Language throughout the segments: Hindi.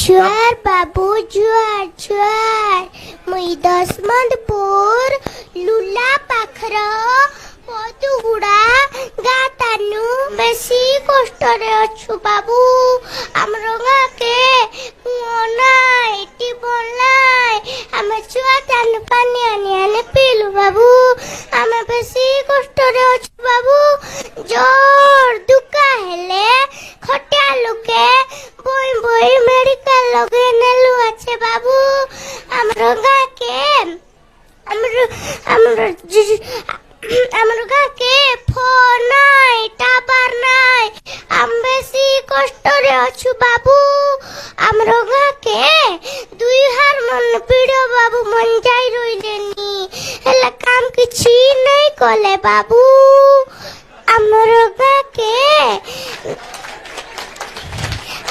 जुआर बाबू जुआर जुआर मुई दशमंतपुर लुला पाखर पदुगुड़ा गातानु बेसी कष्ट रे अच्छु बाबू हमरो गाँ के नाई टिबल नाई हमें छुआ तानु पानी आनी आने पीलु बाबू हमें बेसी कष्ट रे अच्छु बाबू जोर दुका हेले खटिया लुके बोई बोई मेडिकल लगे नेलु अच्छे बाबू हमरो गाँ के हमरो गाँ के फोन नाई टावर नाई हम बेसी कष्ट रे अच्छु बाबू हमरो गाँ के दुई हार मन पीड़ो बाबू मन जाई रोइलेनी हेला काम किछि नहीं कले बाबू हमरो गाँ के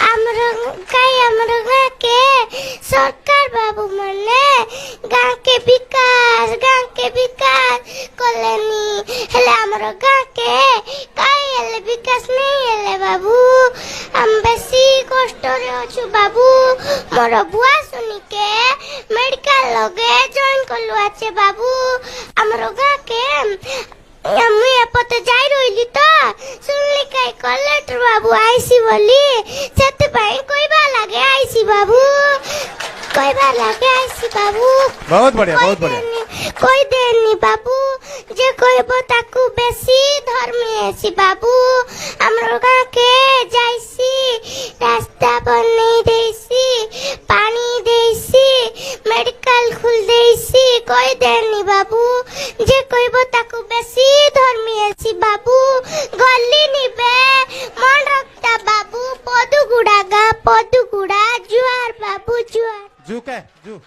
हमरो गाँ के सरकार बाबू मने गाँ के विकास कलेनी हेले हमरो गाँ के काई हेले विकास नहीं हेले बाबू हम बेसी कष्ट रे अछु बाबू मोर बुआ सुनी के मेडिकल लगे जॉइन करलु आछे बाबू हमरो गाँ के मुई एपते जाई रहिली तो सुनली काई कलेक्टर बाबू आईसी बोली सेते भाई कोइबा लागे आईसी बाबू कोइबा लागे आईसी बाबू बहुत बढ़िया कोई देनी बाबू जे कोइबो ताकू बेसी धर्मी आसी बाबू हमरो गाँ के जाईसी रास्ता बनै देसी पानी देसी मेडिकल खुल देसी कोई देनी बाबू जे कोइबो ताकू बेसी धर्मी आसी बाबू गल्ली निबे मन रखता बाबू पदुगुड़ा जुआर बाबू जुआर जू